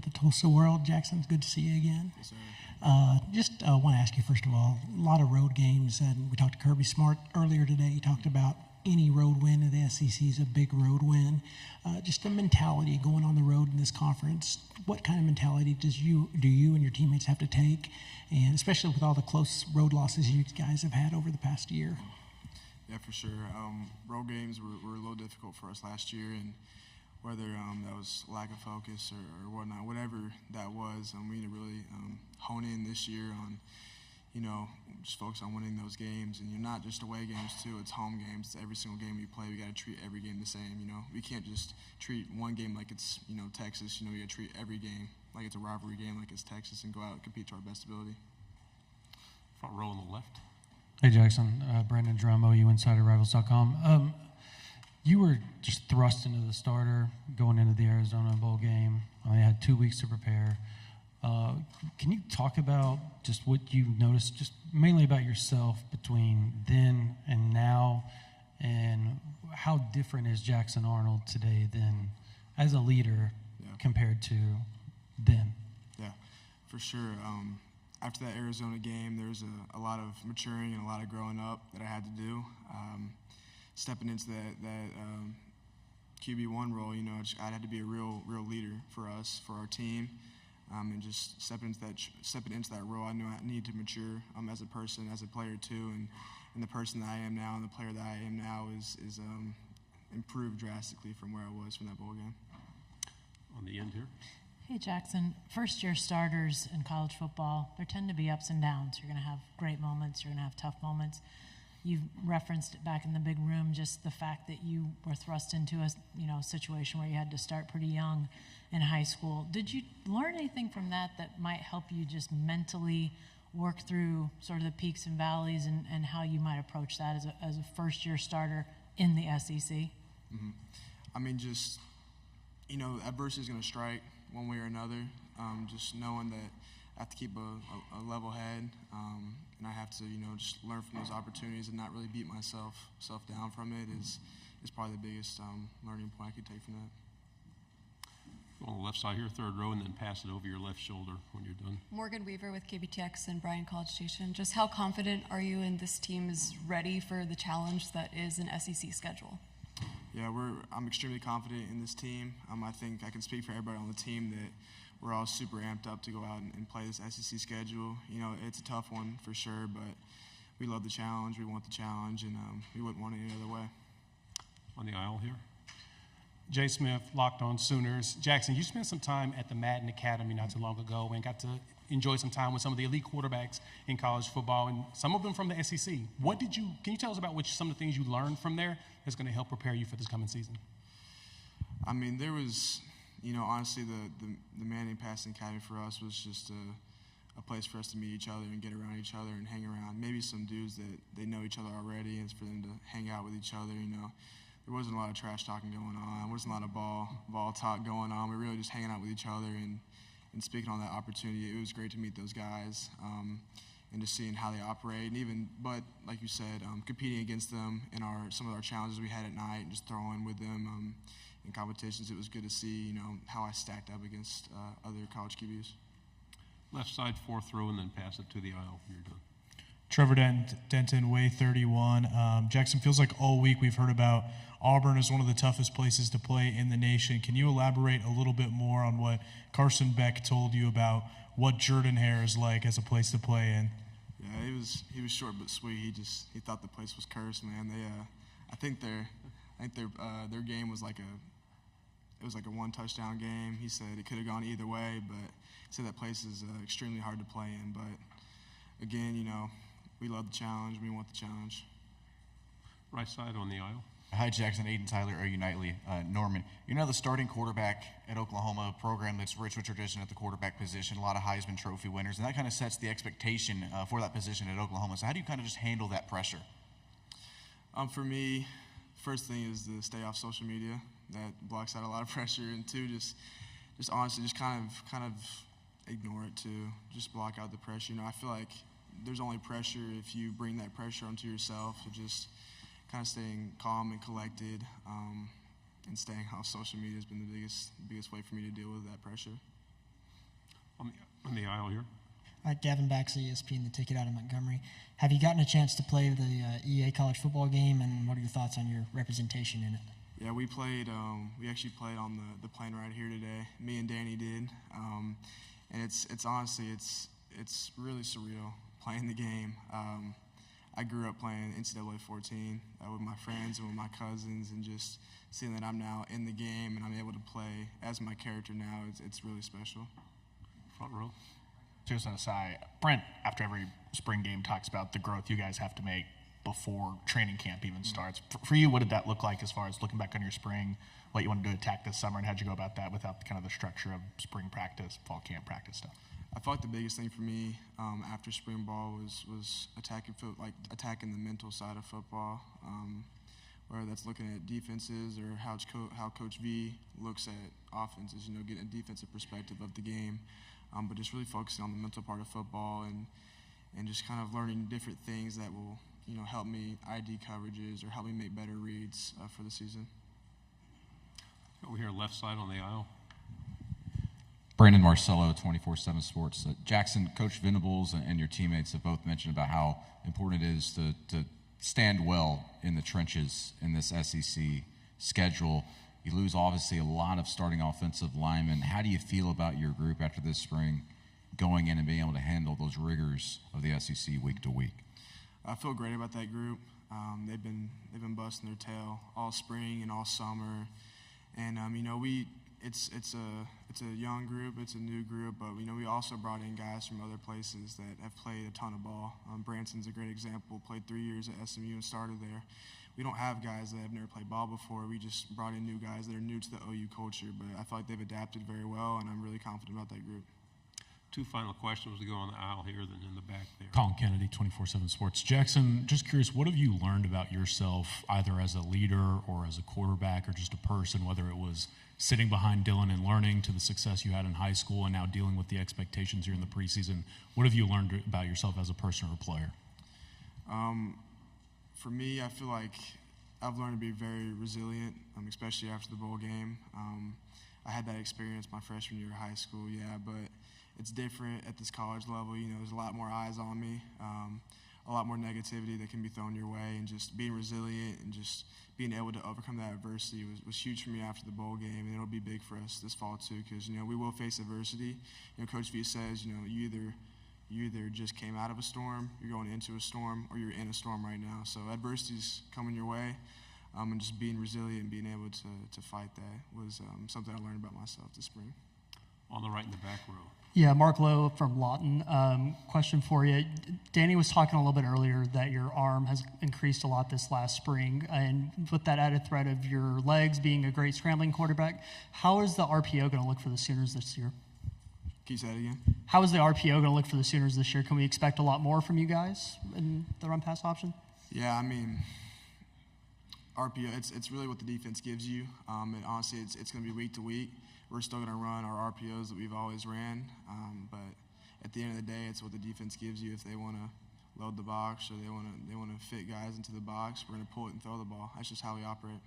with the Tulsa World. Jackson, it's good to see you again. Yes, sir. Just want to ask you, first of all, a lot of road games, and we talked to Kirby Smart earlier today. He talked about any road win in the SEC is a big road win. Just a mentality going on the road in this conference. What kind of mentality do you and your teammates have to take, and especially with all the close road losses you guys have had over the past year? Yeah, for sure. Road games were a little difficult for us last year, and whether that was lack of focus or whatnot, whatever that was, we need to really hone in this year on, just focus on winning those games. And you're not just away games too; it's home games. Every single game we play, we got to treat every game the same. We can't just treat one game like it's Texas. We got to treat every game like it's a rivalry game, like it's Texas, and go out and compete to our best ability. Front row on the left. Hey, Jackson. Brandon Drum, OUinsiderRivals.com. You were just thrust into the starter going into the Arizona Bowl game. You had 2 weeks to prepare. Can you talk about just what you noticed, just mainly about yourself between then and now, and how different is Jackson Arnold today than as a leader compared to then? Yeah, for sure. After that Arizona game, there was a lot of maturing and a lot of growing up that I had to do. Stepping into that QB1 role, I had to be a real leader for us, for our team, and just stepping into that role. I knew I needed to mature as a person, as a player too, and the person that I am now and the player that I am now is improved drastically from where I was from that bowl game. On the end here. Hey, Jackson, first-year starters in college football, there tend to be ups and downs. You're going to have great moments. You're going to have tough moments. You've referenced it back in the big room, just the fact that you were thrust into a situation where you had to start pretty young in high school. Did you learn anything from that might help you just mentally work through sort of the peaks and valleys and how you might approach that as a first-year starter in the SEC? Mm-hmm. Just, adversity is going to strike one way or another. Just knowing that I have to keep a level head, and I have to, just learn from those opportunities and not really beat myself down from it is probably the biggest learning point I could take from that. On the left side here, third row, and then pass it over your left shoulder when you're done. Morgan Weaver with KBTX and Bryan College Station. Just how confident are you in this team is ready for the challenge that is an SEC schedule? Yeah, I'm extremely confident in this team. I think I can speak for everybody on the team that we're all super amped up to go out and play this SEC schedule. It's a tough one for sure, but we love the challenge. We want the challenge, and we wouldn't want it any other way. On the aisle here. Jay Smith, Locked On Sooners. Jackson, you spent some time at the Madden Academy not too long ago and got to enjoy some time with some of the elite quarterbacks in college football, and some of them from the SEC. Can you tell us about some of the things you learned from there that's going to help prepare you for this coming season? There was, honestly, the Manning Passing Academy for us was just a place for us to meet each other and get around each other and hang around. Maybe some dudes that they know each other already, and it's for them to hang out with each other, There wasn't a lot of trash talking going on. There wasn't a lot of ball talk going on. We were really just hanging out with each other and speaking on that opportunity. It was great to meet those guys and just seeing how they operate. But like you said, competing against them in some of our challenges we had at night and just throwing with them in competitions. It was good to see, how I stacked up against other college QBs. Left side, fourth row, and then pass it to the aisle when you're done. Trevor Denton, Way 31. Jackson, feels like all week we've heard about Auburn as one of the toughest places to play in the nation. Can you elaborate a little bit more on what Carson Beck told you about what Jordan-Hare is like as a place to play in? Yeah, he was short but sweet. He thought the place was cursed, man. I think their game was like a one touchdown game. He said it could have gone either way, but he said that place is extremely hard to play in. But again, we love the challenge. We want the challenge. Right side on the aisle. Hi, Jackson. Aiden Tyler, OU Nightly. Norman, you're now the starting quarterback at Oklahoma, a program that's rich with tradition at the quarterback position, a lot of Heisman Trophy winners, and that kind of sets the expectation for that position at Oklahoma. So how do you kind of just handle that pressure? For me, first thing is to stay off social media. That blocks out a lot of pressure. And two, just honestly, just kind of ignore it too. Just block out the pressure. I feel like there's only pressure if you bring that pressure onto yourself. So just kind of staying calm and collected and staying off social media has been the biggest way for me to deal with that pressure. On the aisle here. Gavin Bax, ESPN, the ticket out of Montgomery. Have you gotten a chance to play the EA college football game, and what are your thoughts on your representation in it? Yeah, we played. We actually played on the plane right here today. Me and Danny did, and it's honestly it's really surreal playing the game. I grew up playing NCAA 14 with my friends and with my cousins, and just seeing that I'm now in the game and I'm able to play as my character now, it's really special. Front row. Just an aside, Brent, after every spring game, talks about the growth you guys have to make before training camp even starts. For you, what did that look like as far as looking back on your spring, what you wanted to attack this summer, and how'd you go about that without kind of the structure of spring practice, fall camp practice stuff? I felt like the biggest thing for me after spring ball was attacking the mental side of football, whether that's looking at defenses or how Coach V looks at offenses. Getting a defensive perspective of the game. But just really focusing on the mental part of football and just kind of learning different things that will, help me ID coverages or help me make better reads for the season. Over here, left side on the aisle. Brandon Marcello, 24/7 Sports. Jackson, Coach Venables and your teammates have both mentioned about how important it is to stand well in the trenches in this SEC schedule. You lose, obviously, a lot of starting offensive linemen. How do you feel about your group after this spring going in and being able to handle those rigors of the SEC week to week? I feel great about that group. They've been busting their tail all spring and all summer, and it's a young group, it's a new group, but we also brought in guys from other places that have played a ton of ball. Branson's a great example. Played 3 years at SMU and started there. We don't have guys that have never played ball before. We just brought in new guys that are new to the OU culture, but I feel like they've adapted very well, and I'm really confident about that group. Two final questions to go on the aisle here, then in the back there. Colin Kennedy, 24/7 Sports. Jackson, just curious, what have you learned about yourself, either as a leader or as a quarterback or just a person, whether it was sitting behind Dylan and learning to the success you had in high school and now dealing with the expectations here in the preseason? What have you learned about yourself as a person or a player? For me, I feel like I've learned to be very resilient, especially after the bowl game. I had that experience my freshman year of high school, but it's different at this college level. There's a lot more eyes on me, a lot more negativity that can be thrown your way, and just being resilient and just being able to overcome that adversity was huge for me after the bowl game, and it'll be big for us this fall too, because we will face adversity. Coach V says you either just came out of a storm, you're going into a storm, or you're in a storm right now. So adversity's coming your way, and just being resilient and being able to fight that was something I learned about myself this spring. On the right in the back row. Yeah, Mark Lowe from Lawton. Question for you. Danny was talking a little bit earlier that your arm has increased a lot this last spring, and with that added threat of your legs being a great scrambling quarterback, how is the RPO going to look for the Sooners this year? Can you say that again? How is the RPO going to look for the Sooners this year? Can we expect a lot more from you guys in the run-pass option? Yeah, RPO, it's really what the defense gives you. And honestly, it's going to be week to week. We're still going to run our RPOs that we've always ran. But at the end of the day, it's what the defense gives you. If they want to load the box or they want to fit guys into the box, we're going to pull it and throw the ball. That's just how we operate.